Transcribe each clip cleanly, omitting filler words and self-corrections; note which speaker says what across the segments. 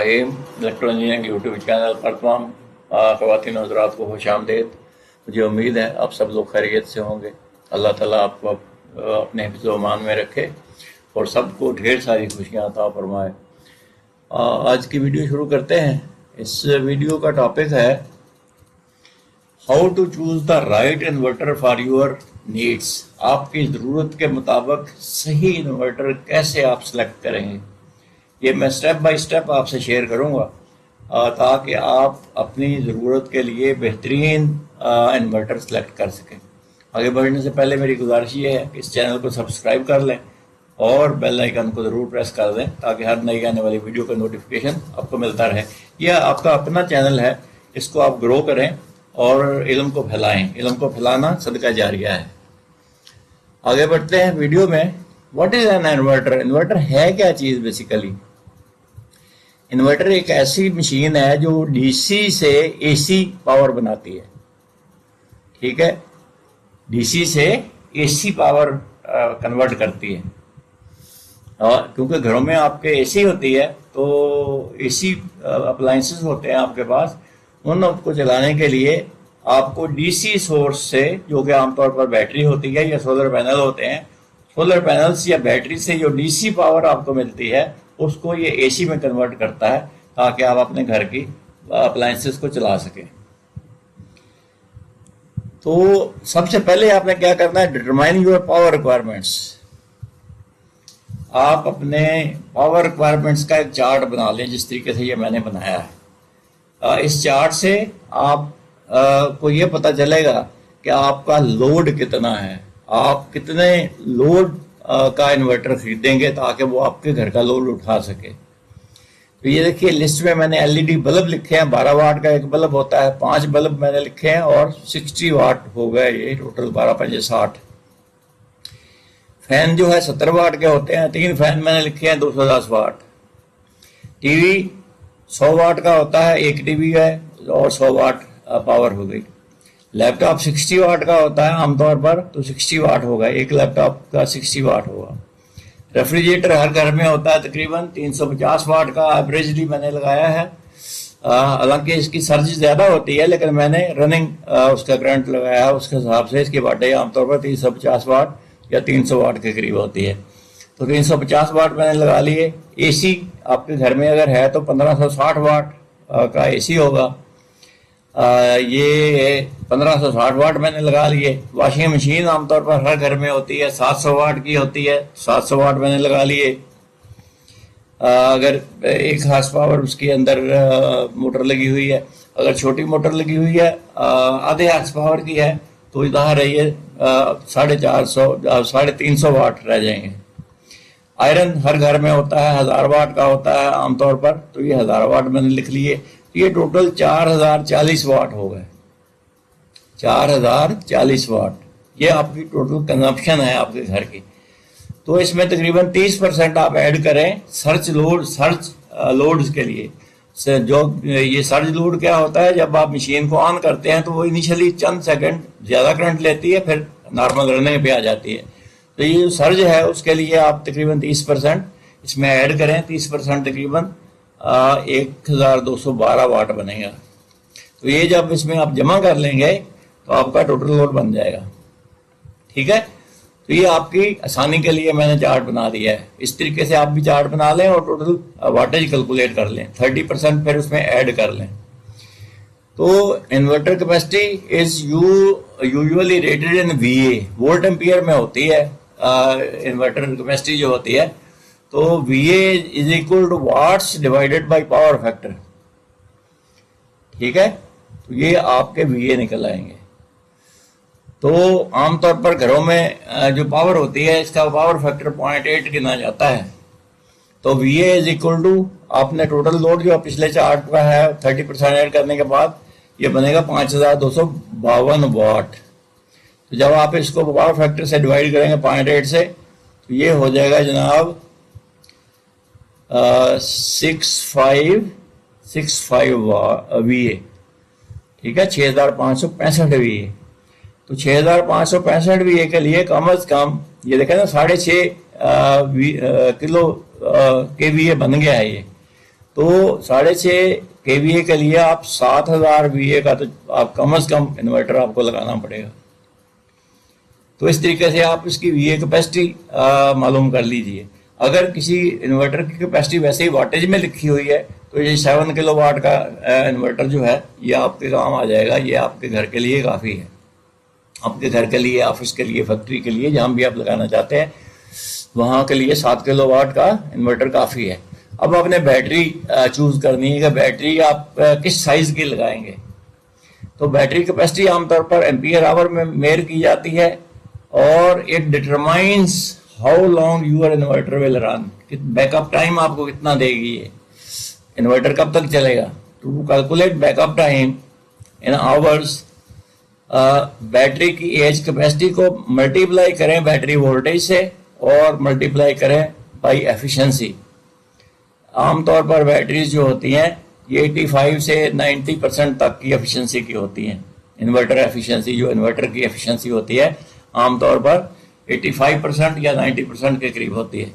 Speaker 1: रहीम। Electro engineering YouTube channel पर तमाम ख़वातीन हज़रात को खुशामदीद। मुझे उम्मीद है आप सब लोग खैरियत से होंगे। अल्लाह ताला आपको अपने हिफ्ज़ व अमान में रखे और सबको ढेर सारी खुशियाँ अता फरमाए। आज की वीडियो शुरू करते हैं। इस वीडियो का टॉपिक है how to choose the right inverter for your needs. आपकी ज़रूरत के मुताबिक सही इन्वर्टर कैसे आप सेलेक्ट करेंगे, ये मैं स्टेप बाय स्टेप आपसे शेयर करूंगा ताकि आप अपनी ज़रूरत के लिए बेहतरीन इन्वर्टर सेलेक्ट कर सकें। आगे बढ़ने से पहले मेरी गुजारिश ये है कि इस चैनल को सब्सक्राइब कर लें और बेल आइकन को ज़रूर प्रेस कर दें ताकि हर नई आने वाली वीडियो का नोटिफिकेशन आपको मिलता रहे। यह आपका अपना चैनल है, इसको आप ग्रो करें और इल्म को फैलाएं। इल्म को फैलाना सदका जारिया है। आगे बढ़ते हैं वीडियो में। What is an inverter? Inverter है क्या चीज़? बेसिकली इन्वर्टर एक ऐसी मशीन है जो डीसी से एसी पावर बनाती है। ठीक है, डीसी से एसी पावर कन्वर्ट करती है। और क्योंकि घरों में आपके एसी होती है तो एसी अप्लायंसेस होते हैं आपके पास, उनको चलाने के लिए आपको डीसी सोर्स से, जो कि आमतौर पर बैटरी होती है या सोलर पैनल होते हैं, सोलर पैनल्स या बैटरी से जो डीसी पावर आपको मिलती है उसको ये एसी में कन्वर्ट करता है ताकि आप अपने घर की अप्लायंसेस को चला सकें। तो सबसे पहले आपने क्या करना है, डिटरमाइन योर पावर रिक्वायरमेंट्स। आप अपने पावर रिक्वायरमेंट्स का एक चार्ट बना लें जिस तरीके से ये मैंने बनाया है। इस चार्ट से आप को ये पता चलेगा कि आपका लोड कितना है, आप कितने लोड का इन्वर्टर खरीदेंगे ताकि वो आपके घर का लोड उठा सके। तो ये देखिए लिस्ट में मैंने एलईडी बल्ब लिखे हैं। 12 वाट का एक बल्ब होता है, 5 बल्ब मैंने लिखे हैं और 60 वाट हो गए, ये टोटल 12 5 60। फैन जो है 70 वाट के होते हैं, 3 फैन मैंने लिखे हैं 210 वाट। टीवी 100 वाट का होता है, एक टीवी है और 100 वाट पावर हो गई। लैपटॉप 60 वाट का होता है आमतौर पर, तो 60 वाट होगा, एक लैपटॉप का 60 वाट होगा। रेफ्रिजरेटर हर घर में होता है तकरीबन 350 वाट का एवरेजली मैंने लगाया है। हालांकि इसकी सर्ज ज़्यादा होती है लेकिन मैंने रनिंग उसका करंट लगाया है, उसके हिसाब से इसकी वाटें आमतौर पर 350 वाट या 300 वाट के करीब होती है। तो 350 वाट मैंने लगा लिए। एसी आपके घर में अगर है तो 1560 वाट का एसी होगा। ये 1560 वाट मैंने लगा लिए। वॉशिंग मशीन आमतौर पर हर घर में होती है, 700 वाट की होती है, 700 वाट मैंने लगा लिए। अगर 1 हार्स पावर उसके अंदर मोटर लगी हुई है, अगर छोटी मोटर लगी हुई है आधे हार्स पावर की है तो इधर है ये 450 350 वाट रह जाएंगे। आयरन हर घर में होता है, 1000 वाट का होता है आमतौर पर, तो ये 1000 वाट मैंने लिख लिए। ये टोटल 4040 वाट हो गए। 4040 वाट ये आपकी टोटल कंजप्शन है आपके घर की। तो इसमें तकरीबन 30% आप ऐड करें सर्च लोड्स के लिए। जो ये सर्च लोड क्या होता है, जब आप मशीन को ऑन करते हैं तो वो इनिशियली चंद सेकंड ज़्यादा करंट लेती है, फिर नॉर्मल रनिंग पे आ जाती है। तो ये जो सर्ज है उसके लिए आप तकरीबन 30% इसमें ऐड करें। 30% तकरीबन 1212 वाट बनेगा। तो ये जब इसमें आप जमा कर लेंगे तो आपका टोटल लोड बन जाएगा। ठीक है, तो ये आपकी आसानी के लिए मैंने चार्ट बना दिया है। इस तरीके से आप भी चार्ट बना लें और टोटल वाटेज कैलकुलेट कर लें। 30% फिर उसमें ऐड कर लें। तो inverter capacity is usually rated in VA, volt ampere में होती है। इन्वर्टर कैपेसिटी जो होती है तो VA is equal to watts divided by power factor. ठीक है, तो ये आपके VA निकल आएंगे। तो आमतौर पर घरों में जो पावर होती है इसका पावर फैक्टर 0.8 गिना जाता है। तो VA इज इक्वल टू, आपने टोटल लोड जो पिछले चार्ट का है 30% ऐड करने के बाद ये बनेगा 5252 वाट। तो जब आप इसको पावर फैक्टर से डिवाइड करेंगे 0.8 से तो ये हो जाएगा जनाब 6565 VA। ठीक है, 6565 VA। तो 6565 VA के लिए कम अज कम ये देखें ना 6.5 किलो KVA बन गया है ये। तो 6.5 kVA के लिए आप 7000 VA का तो आप कम से कम इन्वर्टर आपको लगाना पड़ेगा। तो इस तरीके से आप इसकी VA कैपेसिटी मालूम कर लीजिए। अगर किसी इन्वर्टर की कैपेसिटी वैसे ही वाटेज में लिखी हुई है तो ये 7 किलोवाट का इन्वर्टर जो है ये आपके काम आ जाएगा। ये आपके घर के लिए काफ़ी है, आपके घर के लिए, ऑफिस के लिए, फैक्ट्री के लिए, जहाँ भी आप लगाना चाहते हैं वहाँ के लिए 7 किलोवाट का इन्वर्टर काफ़ी है। अब आपने बैटरी चूज़ करनी है कि बैटरी आप किस साइज़ की लगाएंगे। तो बैटरी कैपेसिटी आमतौर पर एम्पियर आवर में मेजर की जाती है और it determines how long your inverter will run. Backup time आपको कितना देगी ये इन्वर्टर, कब तक चलेगा। To calculate backup time in hours, battery की एज कैपेसिटी को मल्टीप्लाई करें बैटरी वोल्टेज से और मल्टीप्लाई करें बाई एफिशिएंसी। आमतौर पर बैटरीज जो होती हैं ये 85 से 90% तक की एफिशिएंसी की होती हैं। इन्वर्टर एफिशिएंसी, जो इन्वर्टर की एफिशिएंसी होती है आमतौर पर 85% या 90% के करीब होती है।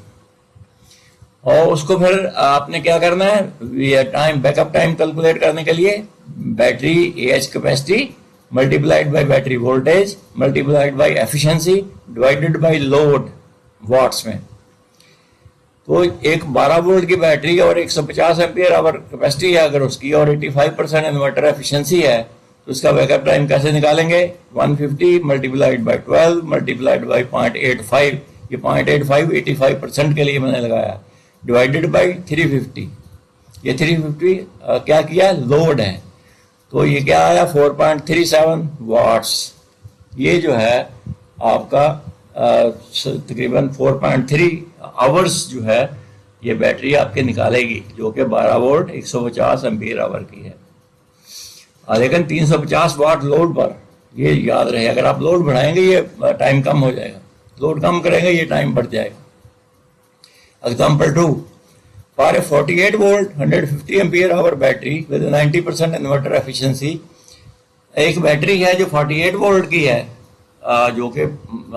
Speaker 1: और उसको फिर आपने क्या करना है, टाइम बैकअप टाइम कैलकुलेट करने के लिए battery AH capacity multiplied by battery voltage multiplied by efficiency divided by load watts में। तो एक 12 वोल्ट की बैटरी और 150 एम्पियर आवर कैपेसिटी है अगर उसकी, और 85% इन्वर्टर एफिशिएंसी है, तो उसका बैकअप टाइम कैसे निकालेंगे। 150 मल्टीप्लाइड बाय 12 मल्टीप्लाइड बाय 0.85, ये 0.85 85% के लिए मैंने लगाया, डिवाइडेड बाय 350। ये 350 क्या किया, लोड है, तो ये क्या आया 4.37 वाट्स। ये जो है आपका तकरीबन 4.3 आवर्स जो है ये बैटरी आपके निकालेगी, जो कि 12 वोल्ट 150 एम्पियर आवर की है। लेकिन 350 वाट लोड पर, ये याद रहे, अगर आप लोड बढ़ाएंगे ये टाइम कम हो जाएगा, लोड कम करेंगे ये टाइम बढ़ जाएगा। Example 2, for a 48 volt 150 ampere hour battery with 90% inverter efficiency. एक बैटरी है जो 48 वोल्ट की है, जो कि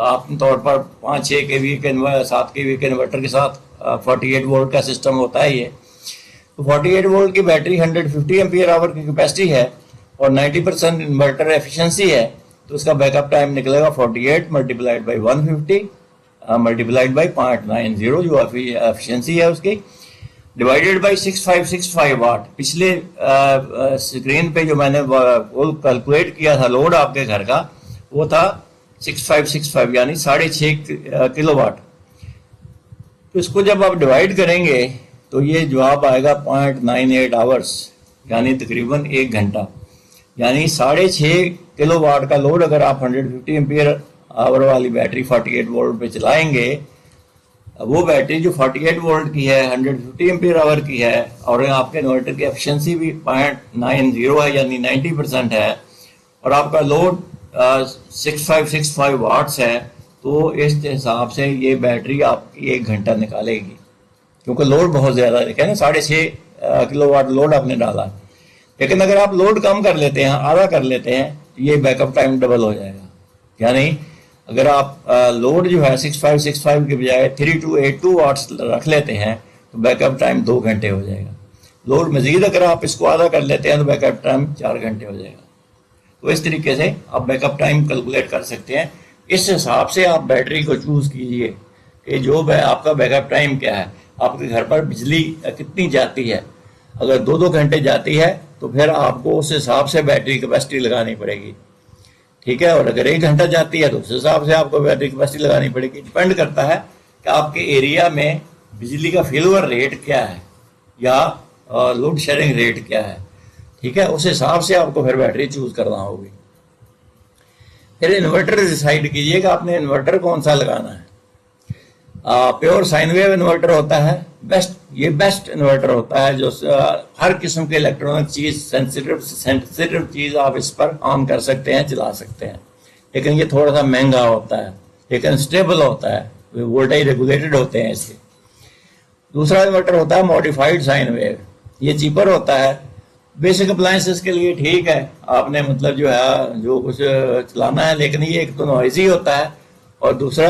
Speaker 1: आमतौर पर 5-6 kVA के 7 kVA के इन्वर्टर के साथ 48 वोल्ट का सिस्टम होता है ये। तो 48 वोल्ट की बैटरी 150 एम्पियर आवर की कैपेसिटी है और 90% इन्वर्टर एफिशिएंसी है, तो उसका बैकअप टाइम निकलेगा 48 मल्टीप्लाइड बाई 150 मल्टीप्लाइड बाई 0.90 जो एफिशिएंसी है उसकी, डिवाइडेड बाई 6565 वाट। पिछले स्क्रीन पे जो मैंने कैलकुलेट किया था लोड आपके घर का, वो था 6565 यानी 6.5 किलोवाट। तो इसको जब आप डिवाइड करेंगे तो ये जवाब आएगा 0.98 आवर्स, यानी तकरीबन 1 घंटा। यानी 6.5 किलोवाट का लोड अगर आप 150 एम्पियर आवर वाली बैटरी 48 वोल्ट पे चलाएंगे, वो बैटरी जो 48 वोल्ट की है 150 एम्पियर आवर की है और आपके इन्वर्टर की एफिशिएंसी भी 0.90 है यानी 90% है, और आपका लोड 6565 वाट्स है, तो इस हिसाब से ये बैटरी आपकी 1 घंटा निकालेगी, क्योंकि लोड बहुत ज़्यादा है। कहना 6.5 किलोवाट लोड आपने डाला, लेकिन अगर आप लोड कम कर लेते हैं, आधा कर लेते हैं, तो ये बैकअप टाइम डबल हो जाएगा। यानी अगर आप लोड जो है 6565 के बजाय 3282 वाट्स रख लेते हैं तो बैकअप टाइम 2 घंटे हो जाएगा। लोड मजीद अगर आप इसको आधा कर लेते हैं तो बैकअप टाइम 4 घंटे हो जाएगा। तो इस तरीके से आप बैकअप टाइम कैलकुलेट कर सकते हैं। इस हिसाब से आप बैटरी को चूज़ कीजिए कि जो आपका बैकअप टाइम क्या है, आपके घर पर बिजली कितनी जाती है। अगर 2-2 घंटे जाती है तो फिर आपको उस हिसाब से बैटरी कैपेसिटी लगानी पड़ेगी, ठीक है। और अगर 1 घंटा जाती है तो उस हिसाब से आपको बैटरी कैपेसिटी लगानी पड़ेगी। डिपेंड करता है कि आपके एरिया में बिजली का फेलओवर रेट क्या है या लोड शेयरिंग रेट क्या है, ठीक है। उस हिसाब से आपको फिर बैटरी चूज करना होगी। फिर इन्वर्टर डिसाइड कीजिए कि आपने इन्वर्टर कौन सा लगाना है। प्योर साइन वेव इन्वर्टर होता है बेस्ट, ये बेस्ट इन्वर्टर होता है जो हर किस्म के इलेक्ट्रॉनिक चीज सेंसिटिव चीज आप इस पर ऑन कर सकते हैं, चला सकते हैं। लेकिन ये थोड़ा सा महंगा होता है, लेकिन स्टेबल होता है, वोल्टेज रेगुलेटेड होते हैं इसके। दूसरा इन्वर्टर होता है मॉडिफाइड साइन वेव, ये चीपर होता है। बेसिक अप्लायंसेस के लिए ठीक है, आपने मतलब जो है जो कुछ चलाना है, लेकिन ये एक तो नॉइजी होता है और दूसरा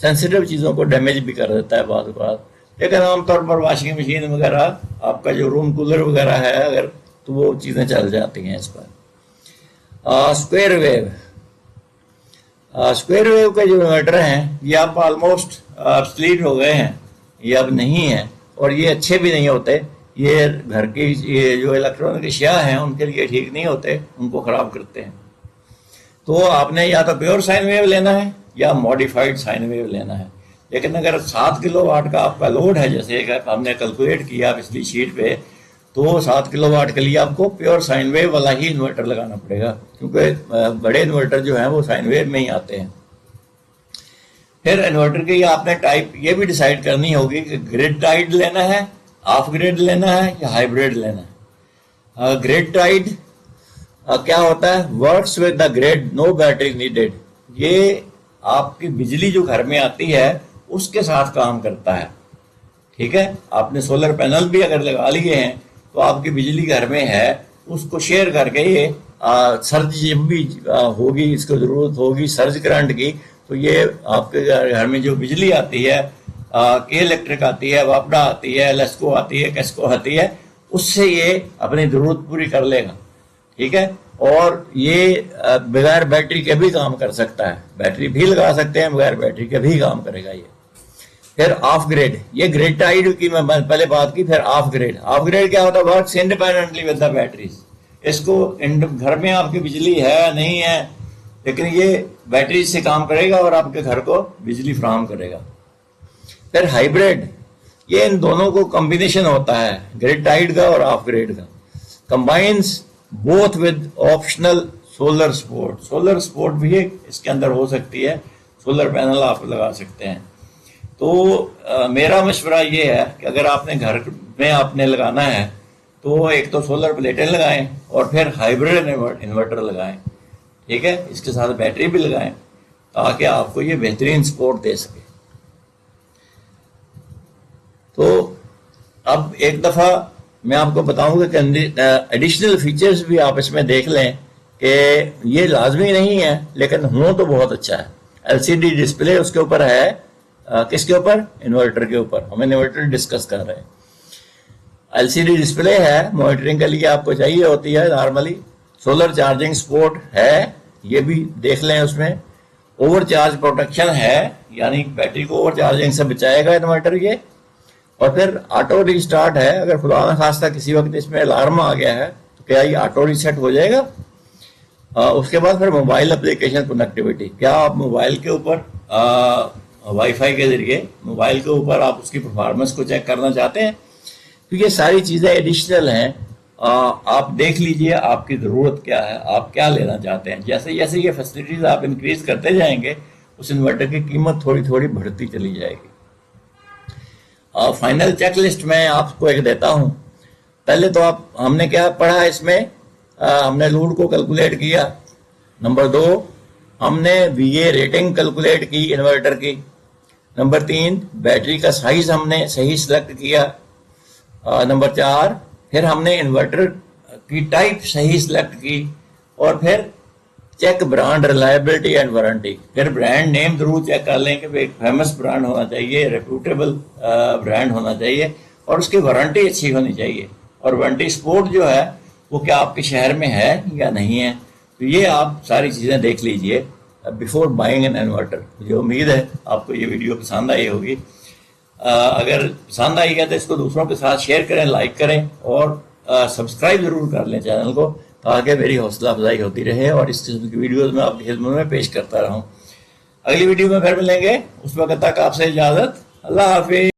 Speaker 1: सेंसिटिव चीज़ों को डैमेज भी कर देता है बाद। लेकिन आमतौर पर वॉशिंग मशीन वगैरह, आपका जो रूम कूलर वगैरह है अगर, तो वो चीज़ें चल जाती हैं इस पर। स्क्वायर वेव, स्क्वायर वेव के जो इन्वर्टर हैं ये अब ऑलमोस्ट ऑब्सलीट हो गए हैं, ये अब नहीं है, और ये अच्छे भी नहीं होते। ये घर की ये जो इलेक्ट्रॉनिक अशिया हैं उनके लिए ठीक नहीं होते, उनको ख़राब करते हैं। तो आपने या तो प्योर साइन वेव लेना है या मॉडिफाइड साइन वेव लेना है। लेकिन अगर 7 किलोवाट का आपका लोड है, जैसे हमने कैलकुलेट किया पिछली शीट पे, तो 7 किलोवाट के लिए आपको प्योर साइन वेव वाला ही इन्वर्टर लगाना पड़ेगा, क्योंकि बड़े इन्वर्टर जो हैं वो साइन वेव में ही आते हैं। फिर इन्वर्टर की आपने टाइप ये भी डिसाइड करनी होगी कि ग्रिड टाइड लेना है, ऑफ ग्रिड लेना है या हाइब्रिड लेना है। ग्रिड टाइड क्या होता है? Works with the grid, no battery needed. ये आपकी बिजली जो घर में आती है उसके साथ काम करता है, ठीक है। आपने सोलर पैनल भी अगर लगा लिए हैं तो आपकी बिजली घर में है, उसको शेयर करके ये सर्ज जब भी होगी, इसको जरूरत होगी सर्ज करंट की, तो ये आपके घर में जो बिजली आती है, के इलेक्ट्रिक आती है, वापडा आती है, लेस्को आती है, कैस्को आती है, उससे ये अपनी जरूरत पूरी कर लेगा, ठीक है। और ये बगैर बैटरी के भी काम कर सकता है, बैटरी भी लगा सकते हैं, बगैर बैटरी के भी काम करेगा ये। फिर ऑफ ग्रिड, ये ग्रिड टाइड की मैं पहले बात की। फिर ऑफ ग्रिड, ऑफ ग्रिड क्या होता है? Works independently with the batteries. इसको घर में आपकी बिजली है नहीं है, लेकिन ये बैटरी से काम करेगा और आपके घर को बिजली फराहम करेगा। फिर हाइब्रिड, ये इन दोनों को कॉम्बिनेशन होता है, ग्रिड टाइड का और ऑफ ग्रिड का, combines both with optional solar support. Solar support भी इसके अंदर हो सकती है, सोलर पैनल आप लगा सकते हैं। तो मेरा मशवरा ये है कि अगर आपने घर में आपने लगाना है तो एक तो सोलर प्लेटें लगाएं और फिर हाइब्रिड इन्वर्टर लगाएं, ठीक है। इसके साथ बैटरी भी लगाएं ताकि आपको ये बेहतरीन सपोर्ट दे सके। तो अब एक दफ़ा मैं आपको बताऊंगा कि एडिशनल फीचर्स भी आप इसमें देख लें कि ये लाजमी नहीं है, लेकिन हो तो बहुत अच्छा है। एलसीडी डिस्प्ले उसके ऊपर है, किसके ऊपर? इन्वर्टर के ऊपर। हम इन्वर्टर डिस्कस कर रहे हैं। एलसीडी डिस्प्ले है, मॉनिटरिंग के लिए आपको चाहिए होती है नॉर्मली। सोलर चार्जिंग सपोर्ट है, ये भी देख लें। उसमें ओवर चार्ज प्रोटेक्शन है, यानी बैटरी को ओवर चार्जिंग से बचाएगा इन्वर्टर ये। और फिर ऑटो रीस्टार्ट है, अगर खुदा न खास्ता किसी वक्त इसमें अलार्म आ गया है तो क्या ये ऑटो रीसेट हो जाएगा। उसके बाद फिर मोबाइल एप्लीकेशन कनेक्टिविटी, क्या आप मोबाइल के ऊपर वाईफाई के जरिए मोबाइल के ऊपर आप उसकी परफॉर्मेंस को चेक करना चाहते हैं? तो ये सारी चीज़ें एडिशनल हैं। आप देख लीजिए आपकी ज़रूरत क्या है, आप क्या लेना चाहते हैं। जैसे जैसे ये फैसिलिटीज़ आप इंक्रीज करते जाएंगे, उस इन्वर्टर की कीमत थोड़ी थोड़ी बढ़ती चली जाएगी। फाइनल चेकलिस्ट मैं आपको एक देता हूं। पहले तो हमने क्या पढ़ा इसमें? हमने लोड को कैलकुलेट किया। नंबर 2, हमने VA रेटिंग कैलकुलेट की इन्वर्टर की। नंबर 3, बैटरी का साइज हमने सही सिलेक्ट किया। नंबर 4, फिर हमने इन्वर्टर की टाइप सही सिलेक्ट की। और फिर check brand reliability and warranty. फिर ब्रांड नेम जरूर चेक कर लें कि एक फेमस ब्रांड होना चाहिए, रेप्यूटेबल ब्रांड होना चाहिए, और उसकी वारंटी अच्छी होनी चाहिए। और वारंटी सपोर्ट जो है वो क्या आपके शहर में है या नहीं है। तो ये आप सारी चीज़ें देख लीजिए बिफोर बाइंग एन इन्वर्टर। मुझे उम्मीद है आपको ये वीडियो पसंद आई होगी। अगर पसंद आई है तो इसको दूसरों के साथ शेयर करें, लाइक करें और सब्सक्राइब जरूर कर लें चैनल को, ताकि मेरी हौसला अफजाई होती रहे और इस किस्म की वीडियोज़ मैं आपकी खिदमत में पेश करता रहूँ। अगली वीडियो में फिर मिलेंगे, उस वक्त तक आपसे इजाज़त। अल्लाह हाफिज़।